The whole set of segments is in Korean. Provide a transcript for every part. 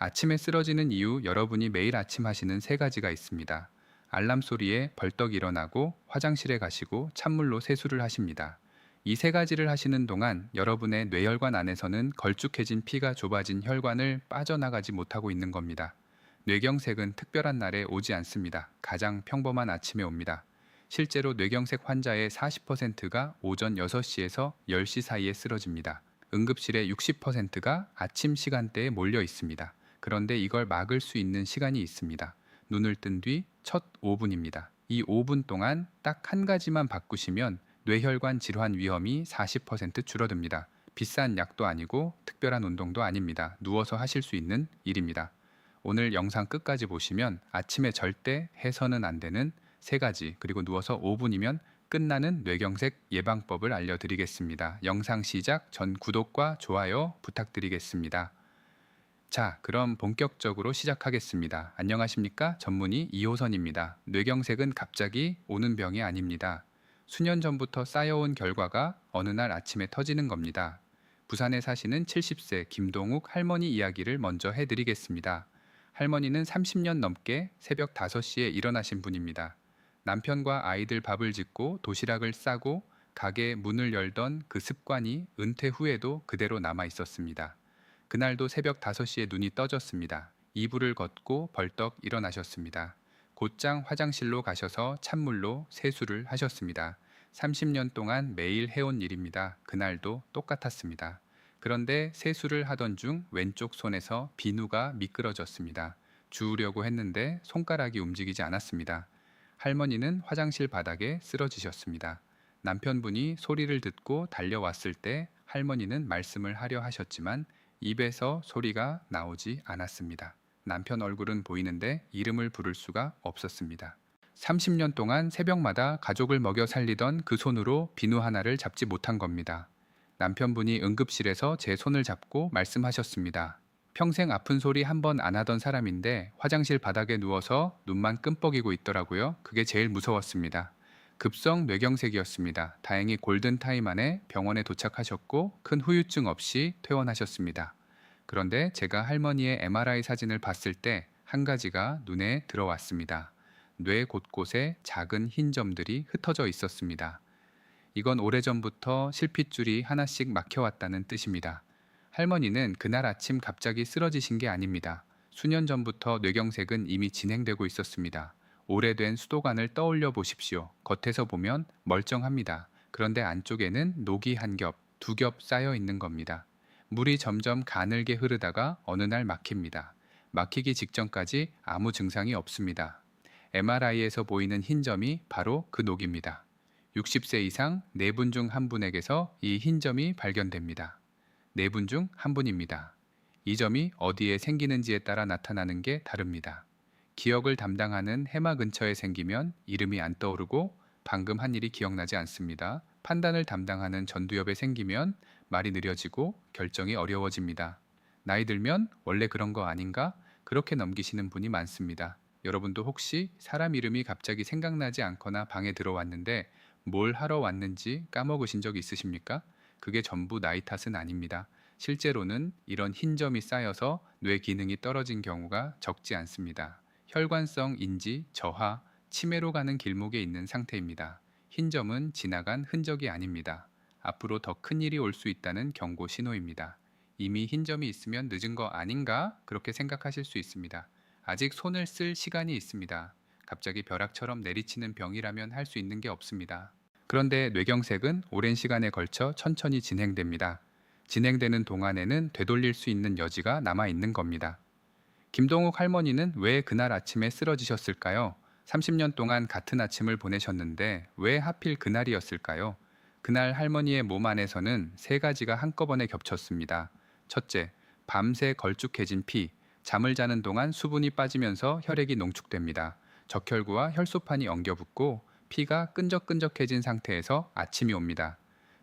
아침에 쓰러지는 이유 여러분이 매일 아침 하시는 세 가지가 있습니다. 알람 소리에 벌떡 일어나고 화장실에 가시고 찬물로 세수를 하십니다. 이 세 가지를 하시는 동안 여러분의 뇌혈관 안에서는 걸쭉해진 피가 좁아진 혈관을 빠져나가지 못하고 있는 겁니다. 뇌경색은 특별한 날에 오지 않습니다. 가장 평범한 아침에 옵니다. 실제로 뇌경색 환자의 40%가 오전 6시에서 10시 사이에 쓰러집니다. 응급실의 60%가 아침 시간대에 몰려 있습니다. 그런데 이걸 막을 수 있는 시간이 있습니다. 눈을 뜬 뒤 첫 5분입니다. 이 5분 동안 딱 한 가지만 바꾸시면 뇌혈관 질환 위험이 40% 줄어듭니다. 비싼 약도 아니고 특별한 운동도 아닙니다. 누워서 하실 수 있는 일입니다. 오늘 영상 끝까지 보시면 아침에 절대 해서는 안 되는 세 가지, 그리고 누워서 5분이면 끝나는 뇌경색 예방법을 알려드리겠습니다. 영상 시작 전 구독과 좋아요 부탁드리겠습니다. 자, 그럼 본격적으로 시작하겠습니다. 안녕하십니까? 전문의 이호선입니다. 뇌경색은 갑자기 오는 병이 아닙니다. 수년 전부터 쌓여온 결과가 어느 날 아침에 터지는 겁니다. 부산에 사시는 70세 김동욱 할머니 이야기를 먼저 해드리겠습니다. 할머니는 30년 넘게 새벽 5시에 일어나신 분입니다. 남편과 아이들 밥을 짓고 도시락을 싸고 가게 문을 열던 그 습관이 은퇴 후에도 그대로 남아 있었습니다. 그날도 새벽 5시에 눈이 떠졌습니다. 이불을 걷고 벌떡 일어나셨습니다. 곧장 화장실로 가셔서 찬물로 세수를 하셨습니다. 30년 동안 매일 해온 일입니다. 그날도 똑같았습니다. 그런데 세수를 하던 중 왼쪽 손에서 비누가 미끄러졌습니다. 주우려고 했는데 손가락이 움직이지 않았습니다. 할머니는 화장실 바닥에 쓰러지셨습니다. 남편분이 소리를 듣고 달려왔을 때 할머니는 말씀을 하려 하셨지만 입에서 소리가 나오지 않았습니다. 남편 얼굴은 보이는데 이름을 부를 수가 없었습니다. 30년 동안 새벽마다 가족을 먹여 살리던 그 손으로 비누 하나를 잡지 못한 겁니다. 남편분이 응급실에서 제 손을 잡고 말씀하셨습니다. 평생 아픈 소리 한 번 안 하던 사람인데 화장실 바닥에 누워서 눈만 끔뻑이고 있더라고요. 그게 제일 무서웠습니다. 급성 뇌경색이었습니다. 다행히 골든타임 안에 병원에 도착하셨고 큰 후유증 없이 퇴원하셨습니다. 그런데 제가 할머니의 MRI 사진을 봤을 때 한 가지가 눈에 들어왔습니다. 뇌 곳곳에 작은 흰 점들이 흩어져 있었습니다. 이건 오래전부터 실핏줄이 하나씩 막혀왔다는 뜻입니다. 할머니는 그날 아침 갑자기 쓰러지신 게 아닙니다. 수년 전부터 뇌경색은 이미 진행되고 있었습니다. 오래된 수도관을 떠올려 보십시오. 겉에서 보면 멀쩡합니다. 그런데 안쪽에는 녹이 한 겹, 두 겹 쌓여 있는 겁니다. 물이 점점 가늘게 흐르다가 어느 날 막힙니다. 막히기 직전까지 아무 증상이 없습니다. MRI에서 보이는 흰 점이 바로 그 녹입니다. 60세 이상 4분 중 1분에게서 이 흰 점이 발견됩니다. 4분 중 1분입니다. 이 점이 어디에 생기는지에 따라 나타나는 게 다릅니다. 기억을 담당하는 해마 근처에 생기면 이름이 안 떠오르고 방금 한 일이 기억나지 않습니다. 판단을 담당하는 전두엽에 생기면 말이 느려지고 결정이 어려워집니다. 나이 들면 원래 그런 거 아닌가? 그렇게 넘기시는 분이 많습니다. 여러분도 혹시 사람 이름이 갑자기 생각나지 않거나 방에 들어왔는데 뭘 하러 왔는지 까먹으신 적 있으십니까? 그게 전부 나이 탓은 아닙니다. 실제로는 이런 흰 점이 쌓여서 뇌 기능이 떨어진 경우가 적지 않습니다. 혈관성 인지 저하, 치매로 가는 길목에 있는 상태입니다. 흰 점은 지나간 흔적이 아닙니다. 앞으로 더 큰 일이 올 수 있다는 경고 신호입니다. 이미 흰 점이 있으면 늦은 거 아닌가? 그렇게 생각하실 수 있습니다. 아직 손을 쓸 시간이 있습니다. 갑자기 벼락처럼 내리치는 병이라면 할 수 있는 게 없습니다. 그런데 뇌경색은 오랜 시간에 걸쳐 천천히 진행됩니다. 진행되는 동안에는 되돌릴 수 있는 여지가 남아 있는 겁니다. 김동욱 할머니는 왜 그날 아침에 쓰러지셨을까요? 30년 동안 같은 아침을 보내셨는데 왜 하필 그날이었을까요? 그날 할머니의 몸 안에서는 세 가지가 한꺼번에 겹쳤습니다. 첫째, 밤새 걸쭉해진 피. 잠을 자는 동안 수분이 빠지면서 혈액이 농축됩니다. 적혈구와 혈소판이 엉겨붙고 피가 끈적끈적해진 상태에서 아침이 옵니다.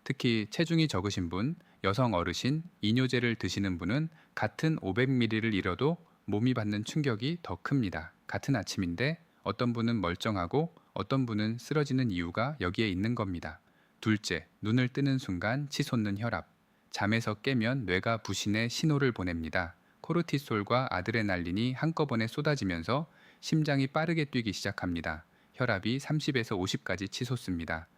특히 체중이 적으신 분, 여성 어르신, 이뇨제를 드시는 분은 같은 500ml를 잃어도 몸이 받는 충격이 더 큽니다. 같은 아침인데 어떤 분은 멀쩡하고 어떤 분은 쓰러지는 이유가 여기에 있는 겁니다. 둘째, 눈을 뜨는 순간 치솟는 혈압. 잠에서 깨면 뇌가 부신의 신호를 보냅니다. 코르티솔과 아드레날린이 한꺼번에 쏟아지면서 심장이 빠르게 뛰기 시작합니다. 혈압이 30에서 50까지 치솟습니다.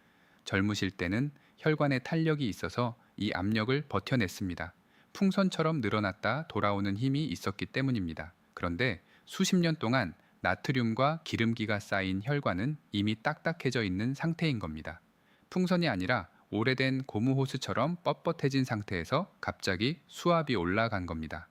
젊으실 때는 혈관에 탄력이 있어서 이 압력을 버텨냈습니다. 풍선처럼 늘어났다 돌아오는 힘이 있었기 때문입니다. 그런데 수십 년 동안 나트륨과 기름기가 쌓인 혈관은 이미 딱딱해져 있는 상태인 겁니다. 풍선이 아니라 오래된 고무호스처럼 뻣뻣해진 상태에서 갑자기 수압이 올라간 겁니다.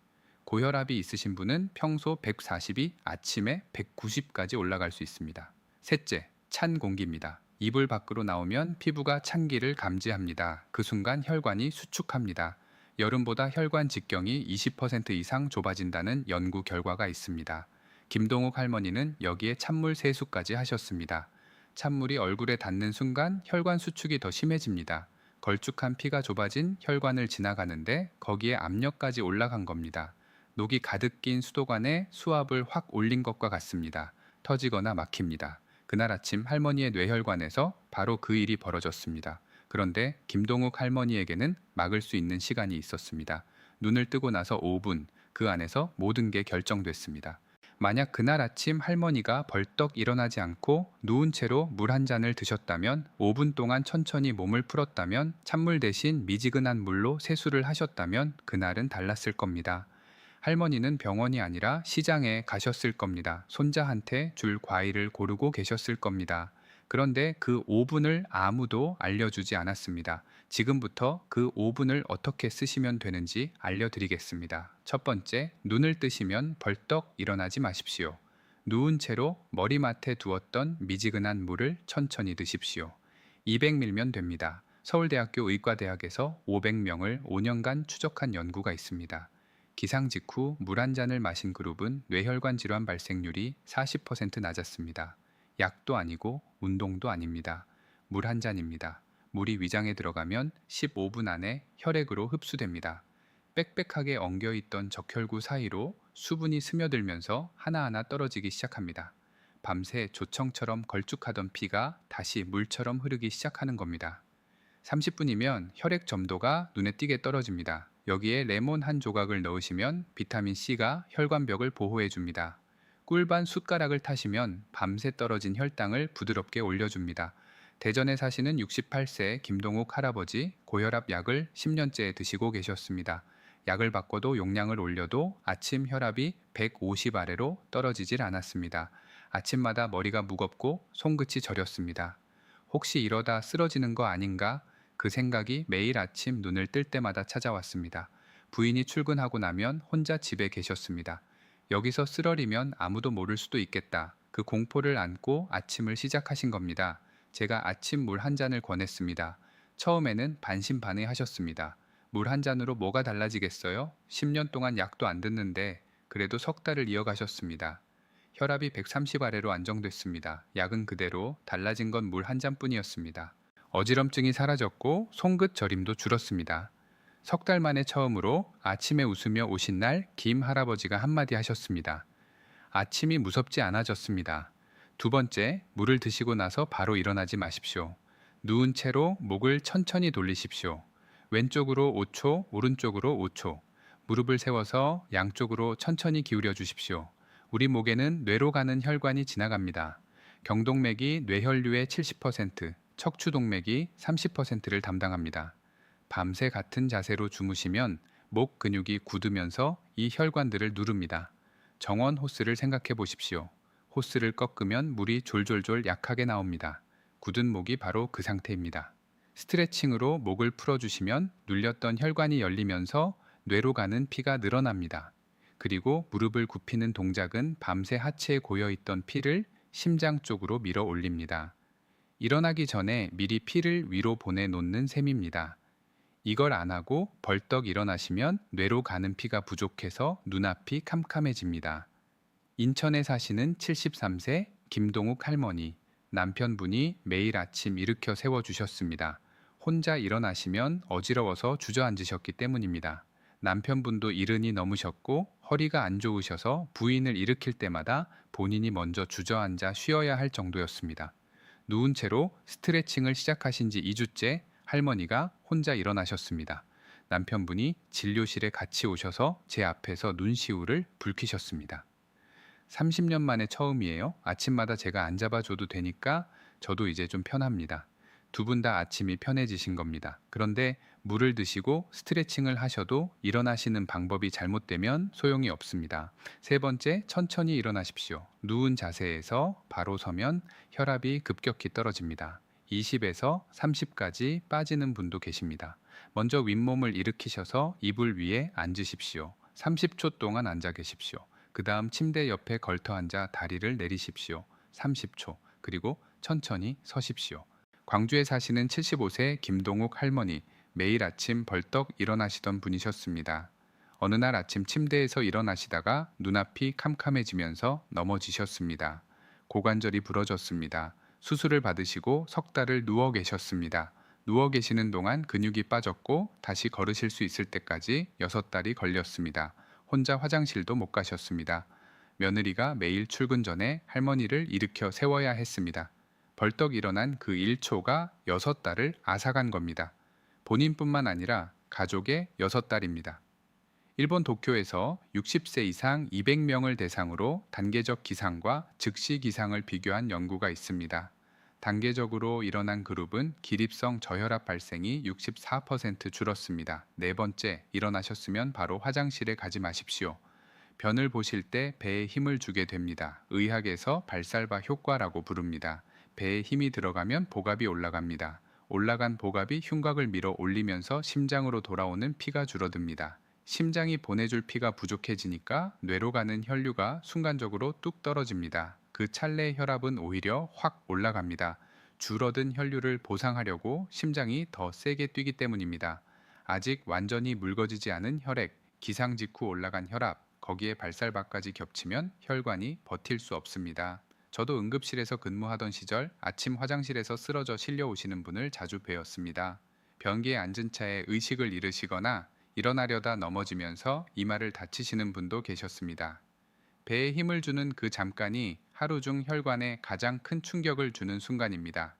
고혈압이 있으신 분은 평소 140이 아침에 190까지 올라갈 수 있습니다. 셋째, 찬 공기입니다. 이불 밖으로 나오면 피부가 찬기를 감지합니다. 그 순간 혈관이 수축합니다. 여름보다 혈관 직경이 20% 이상 좁아진다는 연구 결과가 있습니다. 김동욱 할머니는 여기에 찬물 세수까지 하셨습니다. 찬물이 얼굴에 닿는 순간 혈관 수축이 더 심해집니다. 걸쭉한 피가 좁아진 혈관을 지나가는데 거기에 압력까지 올라간 겁니다. 녹이 가득 낀 수도관에 수압을 확 올린 것과 같습니다. 터지거나 막힙니다. 그날 아침 할머니의 뇌혈관에서 바로 그 일이 벌어졌습니다. 그런데 김동욱 할머니에게는 막을 수 있는 시간이 있었습니다. 눈을 뜨고 나서 5분, 그 안에서 모든 게 결정됐습니다. 만약 그날 아침 할머니가 벌떡 일어나지 않고 누운 채로 물 한 잔을 드셨다면, 5분 동안 천천히 몸을 풀었다면, 찬물 대신 미지근한 물로 세수를 하셨다면 그날은 달랐을 겁니다. 할머니는 병원이 아니라 시장에 가셨을 겁니다. 손자한테 줄 과일을 고르고 계셨을 겁니다. 그런데 그 5분을 아무도 알려주지 않았습니다. 지금부터 그 5분을 어떻게 쓰시면 되는지 알려드리겠습니다. 첫 번째, 눈을 뜨시면 벌떡 일어나지 마십시오. 누운 채로 머리맡에 두었던 미지근한 물을 천천히 드십시오. 200ml면 됩니다. 서울대학교 의과대학에서 500명을 5년간 추적한 연구가 있습니다. 기상 직후 물 한 잔을 마신 그룹은 뇌혈관 질환 발생률이 40% 낮았습니다. 약도 아니고 운동도 아닙니다. 물 한 잔입니다. 물이 위장에 들어가면 15분 안에 혈액으로 흡수됩니다. 빽빽하게 엉겨있던 적혈구 사이로 수분이 스며들면서 하나하나 떨어지기 시작합니다. 밤새 조청처럼 걸쭉하던 피가 다시 물처럼 흐르기 시작하는 겁니다. 30분이면 혈액 점도가 눈에 띄게 떨어집니다. 여기에 레몬 한 조각을 넣으시면 비타민C가 혈관벽을 보호해줍니다. 꿀 반 숟가락을 타시면 밤새 떨어진 혈당을 부드럽게 올려줍니다. 대전에 사시는 68세 김동욱 할아버지, 고혈압 약을 10년째 드시고 계셨습니다. 약을 바꿔도 용량을 올려도 아침 혈압이 150 아래로 떨어지질 않았습니다. 아침마다 머리가 무겁고 손끝이 저렸습니다. 혹시 이러다 쓰러지는 거 아닌가? 그 생각이 매일 아침 눈을 뜰 때마다 찾아왔습니다. 부인이 출근하고 나면 혼자 집에 계셨습니다. 여기서 쓰러리면 아무도 모를 수도 있겠다. 그 공포를 안고 아침을 시작하신 겁니다. 제가 아침 물 한 잔을 권했습니다. 처음에는 반신반의하셨습니다. 물 한 잔으로 뭐가 달라지겠어요? 10년 동안 약도 안 듣는데 그래도 석 달을 이어가셨습니다. 혈압이 130 아래로 안정됐습니다. 약은 그대로, 달라진 건 물 한 잔뿐이었습니다. 어지럼증이 사라졌고 손끝 저림도 줄었습니다. 석 달 만에 처음으로 아침에 웃으며 오신 날 김 할아버지가 한마디 하셨습니다. 아침이 무섭지 않아졌습니다. 두 번째, 물을 드시고 나서 바로 일어나지 마십시오. 누운 채로 목을 천천히 돌리십시오. 왼쪽으로 5초, 오른쪽으로 5초. 무릎을 세워서 양쪽으로 천천히 기울여 주십시오. 우리 목에는 뇌로 가는 혈관이 지나갑니다. 경동맥이 뇌혈류의 70%, 척추동맥이 30%를 담당합니다. 밤새 같은 자세로 주무시면 목 근육이 굳으면서 이 혈관들을 누릅니다. 정원 호스를 생각해 보십시오. 호스를 꺾으면 물이 졸졸졸 약하게 나옵니다. 굳은 목이 바로 그 상태입니다. 스트레칭으로 목을 풀어주시면 눌렸던 혈관이 열리면서 뇌로 가는 피가 늘어납니다. 그리고 무릎을 굽히는 동작은 밤새 하체에 고여있던 피를 심장 쪽으로 밀어 올립니다. 일어나기 전에 미리 피를 위로 보내놓는 셈입니다. 이걸 안 하고 벌떡 일어나시면 뇌로 가는 피가 부족해서 눈앞이 캄캄해집니다. 인천에 사시는 73세 김동욱 할머니, 남편분이 매일 아침 일으켜 세워주셨습니다. 혼자 일어나시면 어지러워서 주저앉으셨기 때문입니다. 남편분도 이른이 넘으셨고 허리가 안 좋으셔서 부인을 일으킬 때마다 본인이 먼저 주저앉아 쉬어야 할 정도였습니다. 누운 채로 스트레칭을 시작하신 지 2주째 할머니가 혼자 일어나셨습니다. 남편분이 진료실에 같이 오셔서 제 앞에서 눈시울을 붉히셨습니다. 30년 만에 처음이에요. 아침마다 제가 안 잡아줘도 되니까 저도 이제 좀 편합니다. 두 분 다 아침이 편해지신 겁니다. 그런데 물을 드시고 스트레칭을 하셔도 일어나시는 방법이 잘못되면 소용이 없습니다. 세 번째, 천천히 일어나십시오. 누운 자세에서 바로 서면 혈압이 급격히 떨어집니다. 20에서 30까지 빠지는 분도 계십니다. 먼저 윗몸을 일으키셔서 이불 위에 앉으십시오. 30초 동안 앉아 계십시오. 그 다음 침대 옆에 걸터 앉아 다리를 내리십시오. 30초. 그리고 천천히 서십시오. 광주에 사시는 75세 김동욱 할머니, 매일 아침 벌떡 일어나시던 분이셨습니다. 어느 날 아침 침대에서 일어나시다가 눈앞이 캄캄해지면서 넘어지셨습니다. 고관절이 부러졌습니다. 수술을 받으시고 석 달을 누워 계셨습니다. 누워 계시는 동안 근육이 빠졌고 다시 걸으실 수 있을 때까지 6달이 걸렸습니다. 혼자 화장실도 못 가셨습니다. 며느리가 매일 출근 전에 할머니를 일으켜 세워야 했습니다. 벌떡 일어난 그 1초가 6달을 앗아간 겁니다. 본인뿐만 아니라 가족의 6달입니다. 일본 도쿄에서 60세 이상 200명을 대상으로 단계적 기상과 즉시 기상을 비교한 연구가 있습니다. 단계적으로 일어난 그룹은 기립성 저혈압 발생이 64% 줄었습니다. 네 번째, 일어나셨으면 바로 화장실에 가지 마십시오. 변을 보실 때 배에 힘을 주게 됩니다. 의학에서 발살바 효과라고 부릅니다. 배에 힘이 들어가면 복압이 올라갑니다. 올라간 복압이 흉곽을 밀어 올리면서 심장으로 돌아오는 피가 줄어듭니다. 심장이 보내줄 피가 부족해지니까 뇌로 가는 혈류가 순간적으로 뚝 떨어집니다. 그 찰나의 혈압은 오히려 확 올라갑니다. 줄어든 혈류를 보상하려고 심장이 더 세게 뛰기 때문입니다. 아직 완전히 묽어지지 않은 혈액, 기상 직후 올라간 혈압, 거기에 발살바까지 겹치면 혈관이 버틸 수 없습니다. 저도 응급실에서 근무하던 시절 아침 화장실에서 쓰러져 실려오시는 분을 자주 뵈었습니다. 변기에 앉은 차에 의식을 잃으시거나 일어나려다 넘어지면서 이마를 다치시는 분도 계셨습니다. 배에 힘을 주는 그 잠깐이 하루 중 혈관에 가장 큰 충격을 주는 순간입니다.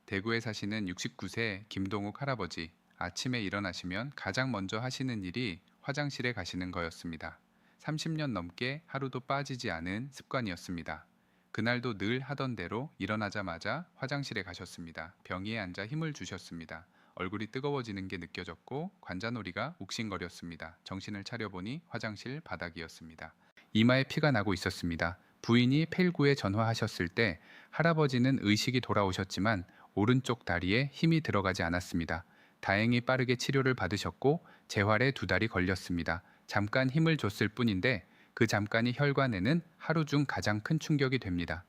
대구에 사시는 69세 김동욱 할아버지, 아침에 일어나시면 가장 먼저 하시는 일이 화장실에 가시는 거였습니다. 30년 넘게 하루도 빠지지 않은 습관이었습니다. 그날도 늘 하던 대로 일어나자마자 화장실에 가셨습니다. 병위에 앉아 힘을 주셨습니다. 얼굴이 뜨거워지는 게 느껴졌고 관자놀이가 욱신거렸습니다. 정신을 차려보니 화장실 바닥이었습니다. 이마에 피가 나고 있었습니다. 부인이 펠구에 전화하셨을 때 할아버지는 의식이 돌아오셨지만 오른쪽 다리에 힘이 들어가지 않았습니다. 다행히 빠르게 치료를 받으셨고 재활에 2달이 걸렸습니다. 잠깐 힘을 줬을 뿐인데 그 잠깐이 혈관에는 하루 중 가장 큰 충격이 됩니다.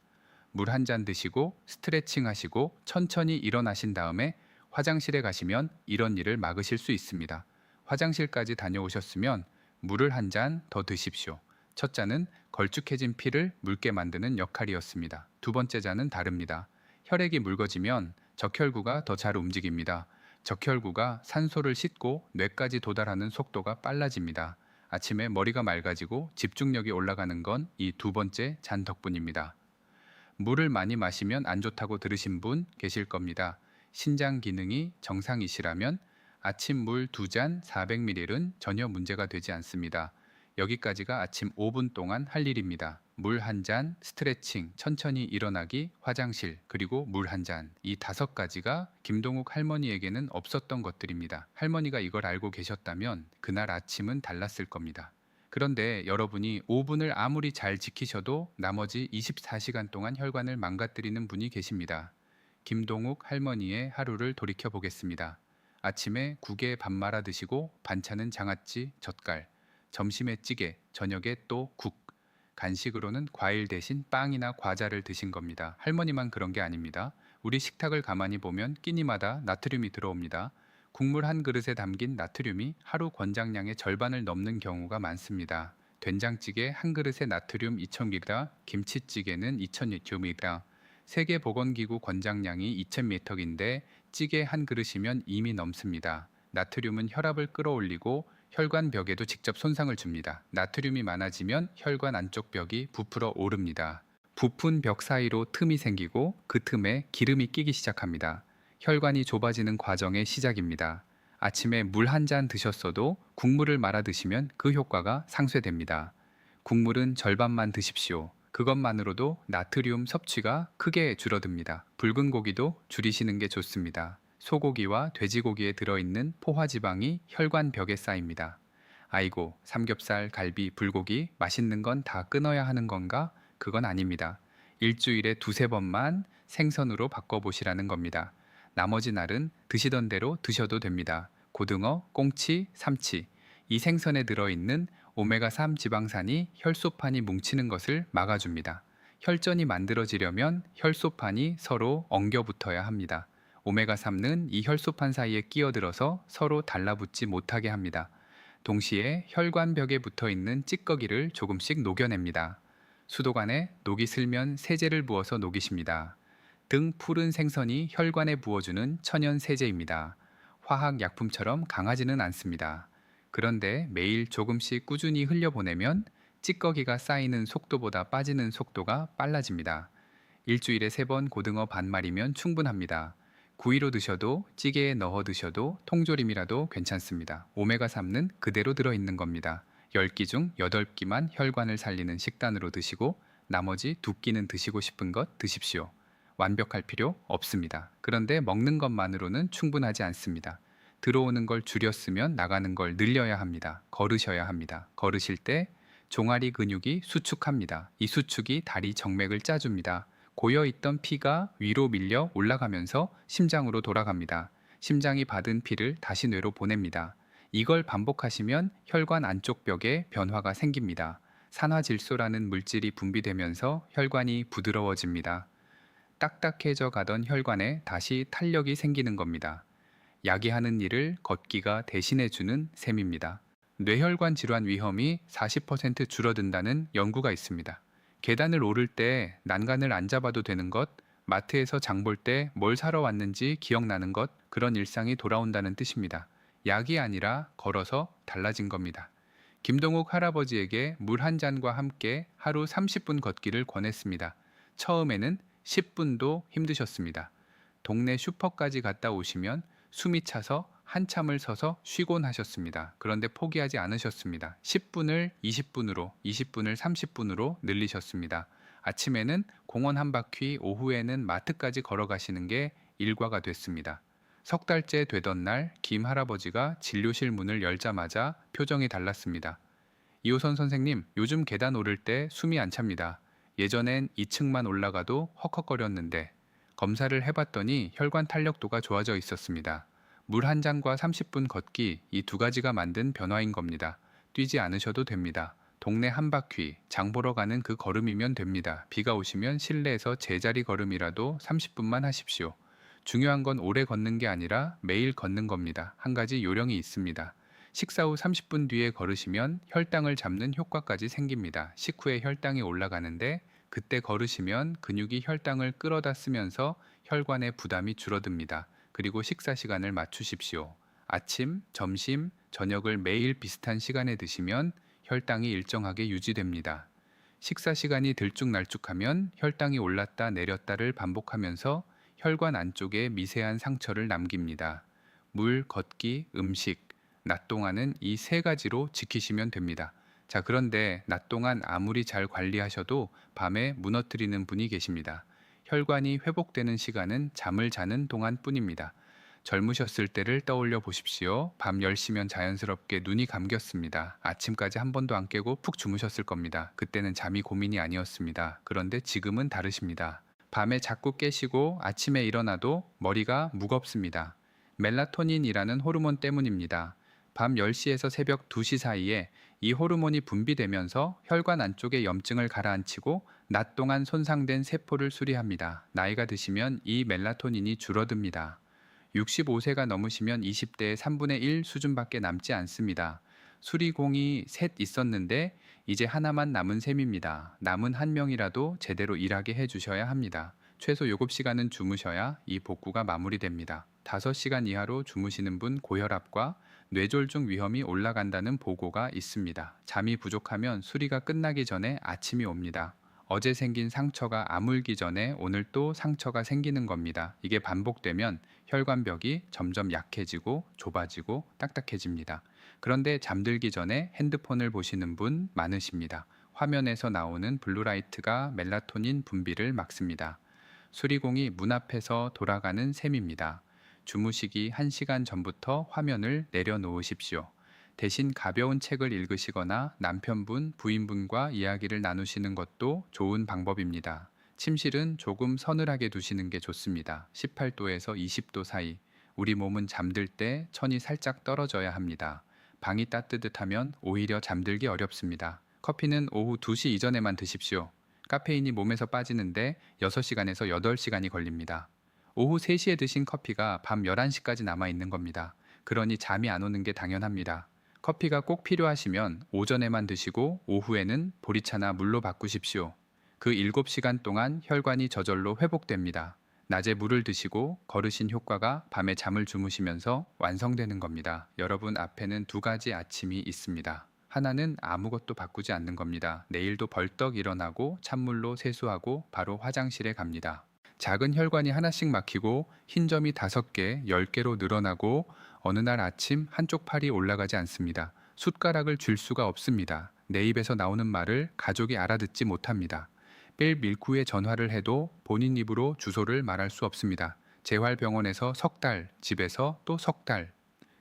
물 한 잔 드시고 스트레칭 하시고 천천히 일어나신 다음에 화장실에 가시면 이런 일을 막으실 수 있습니다. 화장실까지 다녀오셨으면 물을 한 잔 더 드십시오. 첫 잔은 걸쭉해진 피를 묽게 만드는 역할이었습니다. 두 번째 잔은 다릅니다. 혈액이 묽어지면 적혈구가 더 잘 움직입니다. 적혈구가 산소를 싣고 뇌까지 도달하는 속도가 빨라집니다. 아침에 머리가 맑아지고 집중력이 올라가는 건 이 두 번째 잔 덕분입니다. 물을 많이 마시면 안 좋다고 들으신 분 계실 겁니다. 신장 기능이 정상이시라면 아침 물 2잔 400ml는 전혀 문제가 되지 않습니다. 여기까지가 아침 5분 동안 할 일입니다. 물 한 잔, 스트레칭, 천천히 일어나기, 화장실, 그리고 물 한 잔. 이 5가지가 김동욱 할머니에게는 없었던 것들입니다. 할머니가 이걸 알고 계셨다면 그날 아침은 달랐을 겁니다. 그런데 여러분이 5분을 아무리 잘 지키셔도 나머지 24시간 동안 혈관을 망가뜨리는 분이 계십니다. 김동욱 할머니의 하루를 돌이켜 보겠습니다. 아침에 국에 밥 말아 드시고 반찬은 장아찌, 젓갈, 점심에 찌개, 저녁에 또 국, 간식으로는 과일 대신 빵이나 과자를 드신 겁니다. 할머니만 그런 게 아닙니다. 우리 식탁을 가만히 보면 끼니마다 나트륨이 들어옵니다. 국물 한 그릇에 담긴 나트륨이 하루 권장량의 절반을 넘는 경우가 많습니다. 된장찌개 한 그릇에 나트륨 2000mg, 김치찌개는 2000mg, 세계보건기구 권장량이 2000mg인데 찌개 한 그릇이면 이미 넘습니다. 나트륨은 혈압을 끌어올리고 혈관 벽에도 직접 손상을 줍니다. 나트륨이 많아지면 혈관 안쪽 벽이 부풀어 오릅니다. 부푼 벽 사이로 틈이 생기고 그 틈에 기름이 끼기 시작합니다. 혈관이 좁아지는 과정의 시작입니다. 아침에 물 한 잔 드셨어도 국물을 말아 드시면 그 효과가 상쇄됩니다. 국물은 절반만 드십시오. 그것만으로도 나트륨 섭취가 크게 줄어듭니다. 붉은 고기도 줄이시는 게 좋습니다. 소고기와 돼지고기에 들어있는 포화지방이 혈관벽에 쌓입니다. 아이고, 삼겹살, 갈비, 불고기 맛있는 건 다 끊어야 하는 건가? 그건 아닙니다. 일주일에 두세 번만 생선으로 바꿔보시라는 겁니다. 나머지 날은 드시던 대로 드셔도 됩니다. 고등어, 꽁치, 삼치. 이 생선에 들어있는 오메가3 지방산이 혈소판이 뭉치는 것을 막아줍니다. 혈전이 만들어지려면 혈소판이 서로 엉겨붙어야 합니다. 오메가3는 이 혈소판 사이에 끼어들어서 서로 달라붙지 못하게 합니다. 동시에 혈관벽에 붙어 있는 찌꺼기를 조금씩 녹여냅니다. 수도관에 녹이 슬면 세제를 부어서 녹이십니다. 등 푸른 생선이 혈관에 부어주는 천연 세제입니다. 화학 약품처럼 강하지는 않습니다. 그런데 매일 조금씩 꾸준히 흘려보내면 찌꺼기가 쌓이는 속도보다 빠지는 속도가 빨라집니다. 일주일에 3번 고등어 반마리면 충분합니다. 구이로 드셔도 찌개에 넣어 드셔도 통조림이라도 괜찮습니다. 오메가3는 그대로 들어있는 겁니다. 10끼 중 8끼만 혈관을 살리는 식단으로 드시고 나머지 2끼는 드시고 싶은 것 드십시오. 완벽할 필요 없습니다. 그런데 먹는 것만으로는 충분하지 않습니다. 들어오는 걸 줄였으면 나가는 걸 늘려야 합니다. 걸으셔야 합니다. 걸으실 때 종아리 근육이 수축합니다. 이 수축이 다리 정맥을 짜줍니다. 고여있던 피가 위로 밀려 올라가면서 심장으로 돌아갑니다. 심장이 받은 피를 다시 뇌로 보냅니다. 이걸 반복하시면 혈관 안쪽 벽에 변화가 생깁니다. 산화질소라는 물질이 분비되면서 혈관이 부드러워집니다. 딱딱해져 가던 혈관에 다시 탄력이 생기는 겁니다. 약이 하는 일을 걷기가 대신해주는 셈입니다. 뇌혈관 질환 위험이 40% 줄어든다는 연구가 있습니다. 계단을 오를 때 난간을 안 잡아도 되는 것, 마트에서 장볼 때 뭘 사러 왔는지 기억나는 것, 그런 일상이 돌아온다는 뜻입니다. 약이 아니라 걸어서 달라진 겁니다. 김동욱 할아버지에게 물 한 잔과 함께 하루 30분 걷기를 권했습니다. 처음에는 10분도 힘드셨습니다. 동네 슈퍼까지 갔다 오시면 숨이 차서 한참을 서서 쉬곤 하셨습니다. 그런데 포기하지 않으셨습니다. 10분을 20분으로, 20분을 30분으로 늘리셨습니다. 아침에는 공원 한 바퀴, 오후에는 마트까지 걸어가시는 게 일과가 됐습니다. 석 달째 되던 날 김 할아버지가 진료실 문을 열자마자 표정이 달랐습니다. 이호선 선생님, 요즘 계단 오를 때 숨이 안 찹니다. 예전엔 2층만 올라가도 헉헉거렸는데 검사를 해봤더니 혈관 탄력도가 좋아져 있었습니다. 물 한 잔과 30분 걷기, 이 두 가지가 만든 변화인 겁니다. 뛰지 않으셔도 됩니다. 동네 한 바퀴, 장 보러 가는 그 걸음이면 됩니다. 비가 오시면 실내에서 제자리 걸음이라도 30분만 하십시오. 중요한 건 오래 걷는 게 아니라 매일 걷는 겁니다. 한 가지 요령이 있습니다. 식사 후 30분 뒤에 걸으시면 혈당을 잡는 효과까지 생깁니다. 식후에 혈당이 올라가는데 그때 걸으시면 근육이 혈당을 끌어다 쓰면서 혈관의 부담이 줄어듭니다. 그리고 식사 시간을 맞추십시오. 아침, 점심, 저녁을 매일 비슷한 시간에 드시면 혈당이 일정하게 유지됩니다. 식사 시간이 들쭉날쭉하면 혈당이 올랐다 내렸다를 반복하면서 혈관 안쪽에 미세한 상처를 남깁니다. 물, 걷기, 음식, 낮 동안은 이 세 가지로 지키시면 됩니다. 자, 그런데 낮 동안 아무리 잘 관리하셔도 밤에 무너뜨리는 분이 계십니다. 혈관이 회복되는 시간은 잠을 자는 동안뿐입니다. 젊으셨을 때를 떠올려 보십시오. 밤 10시면 자연스럽게 눈이 감겼습니다. 아침까지 한 번도 안 깨고 푹 주무셨을 겁니다. 그때는 잠이 고민이 아니었습니다. 그런데 지금은 다르십니다. 밤에 자꾸 깨시고 아침에 일어나도 머리가 무겁습니다. 멜라토닌이라는 호르몬 때문입니다. 밤 10시에서 새벽 2시 사이에 이 호르몬이 분비되면서 혈관 안쪽의 염증을 가라앉히고 낮 동안 손상된 세포를 수리합니다. 나이가 드시면 이 멜라토닌이 줄어듭니다. 65세가 넘으시면 20대의 3분의 1 수준밖에 남지 않습니다. 수리공이 셋 있었는데 이제 하나만 남은 셈입니다. 남은 한 명이라도 제대로 일하게 해주셔야 합니다. 최소 7시간은 주무셔야 이 복구가 마무리됩니다. 5시간 이하로 주무시는 분 고혈압과 뇌졸중 위험이 올라간다는 보고가 있습니다. 잠이 부족하면 수리가 끝나기 전에 아침이 옵니다. 어제 생긴 상처가 아물기 전에 오늘 또 상처가 생기는 겁니다. 이게 반복되면 혈관벽이 점점 약해지고 좁아지고 딱딱해집니다. 그런데 잠들기 전에 핸드폰을 보시는 분 많으십니다. 화면에서 나오는 블루라이트가 멜라토닌 분비를 막습니다. 수리공이 문 앞에서 돌아가는 셈입니다. 주무시기 1시간 전부터 화면을 내려놓으십시오. 대신 가벼운 책을 읽으시거나 남편분, 부인분과 이야기를 나누시는 것도 좋은 방법입니다. 침실은 조금 서늘하게 두시는 게 좋습니다. 18도에서 20도 사이. 우리 몸은 잠들 때 천이 살짝 떨어져야 합니다. 방이 따뜻하면 오히려 잠들기 어렵습니다. 커피는 오후 2시 이전에만 드십시오. 카페인이 몸에서 빠지는데 6시간에서 8시간이 걸립니다. 오후 3시에 드신 커피가 밤 11시까지 남아 있는 겁니다. 그러니 잠이 안 오는 게 당연합니다. 커피가 꼭 필요하시면 오전에만 드시고 오후에는 보리차나 물로 바꾸십시오. 그 7시간 동안 혈관이 저절로 회복됩니다. 낮에 물을 드시고 걸으신 효과가 밤에 잠을 주무시면서 완성되는 겁니다. 여러분 앞에는 2가지 아침이 있습니다. 하나는 아무것도 바꾸지 않는 겁니다. 내일도 벌떡 일어나고 찬물로 세수하고 바로 화장실에 갑니다. 작은 혈관이 하나씩 막히고 흰 점이 5개, 10개로 늘어나고 어느 날 아침 한쪽 팔이 올라가지 않습니다. 숟가락을 쥘 수가 없습니다. 내 입에서 나오는 말을 가족이 알아듣지 못합니다. 매일 밀쿠에 전화를 해도 본인 입으로 주소를 말할 수 없습니다. 재활병원에서 석 달, 집에서 또 석 달.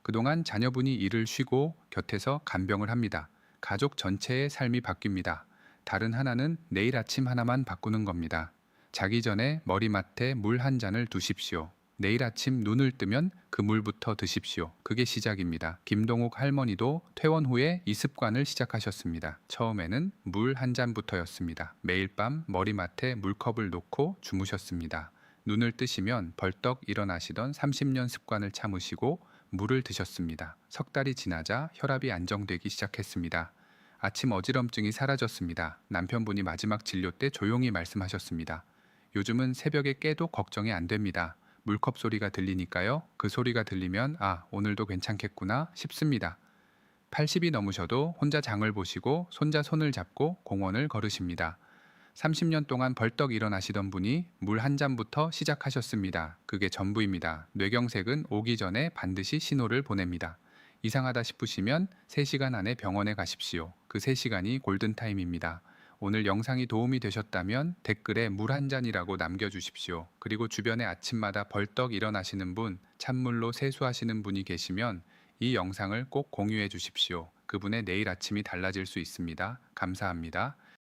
그동안 자녀분이 일을 쉬고 곁에서 간병을 합니다. 가족 전체의 삶이 바뀝니다. 다른 하나는 내일 아침 하나만 바꾸는 겁니다. 자기 전에 머리맡에 물 한 잔을 두십시오. 내일 아침 눈을 뜨면 그 물부터 드십시오. 그게 시작입니다. 김동욱 할머니도 퇴원 후에 이 습관을 시작하셨습니다. 처음에는 물 한 잔부터였습니다. 매일 밤 머리맡에 물컵을 놓고 주무셨습니다. 눈을 뜨시면 벌떡 일어나시던 30년 습관을 참으시고 물을 드셨습니다. 석 달이 지나자 혈압이 안정되기 시작했습니다. 아침 어지럼증이 사라졌습니다. 남편분이 마지막 진료 때 조용히 말씀하셨습니다. 요즘은 새벽에 깨도 걱정이 안 됩니다. 물컵 소리가 들리니까요. 그 소리가 들리면 오늘도 괜찮겠구나 싶습니다. 80이 넘으셔도 혼자 장을 보시고 손자 손을 잡고 공원을 걸으십니다. 30년 동안 벌떡 일어나시던 분이 물 한 잔부터 시작하셨습니다. 그게 전부입니다. 뇌경색은 오기 전에 반드시 신호를 보냅니다. 이상하다 싶으시면 3시간 안에 병원에 가십시오. 그 3시간이 골든타임입니다. 오늘 영상이 도움이 되셨다면 댓글에 물 한 잔이라고 남겨주십시오. 그리고 주변에 아침마다 벌떡 일어나시는 분, 찬물로 세수하시는 분이 계시면 이 영상을 꼭 공유해 주십시오. 그분의 내일 아침이 달라질 수 있습니다. 감사합니다.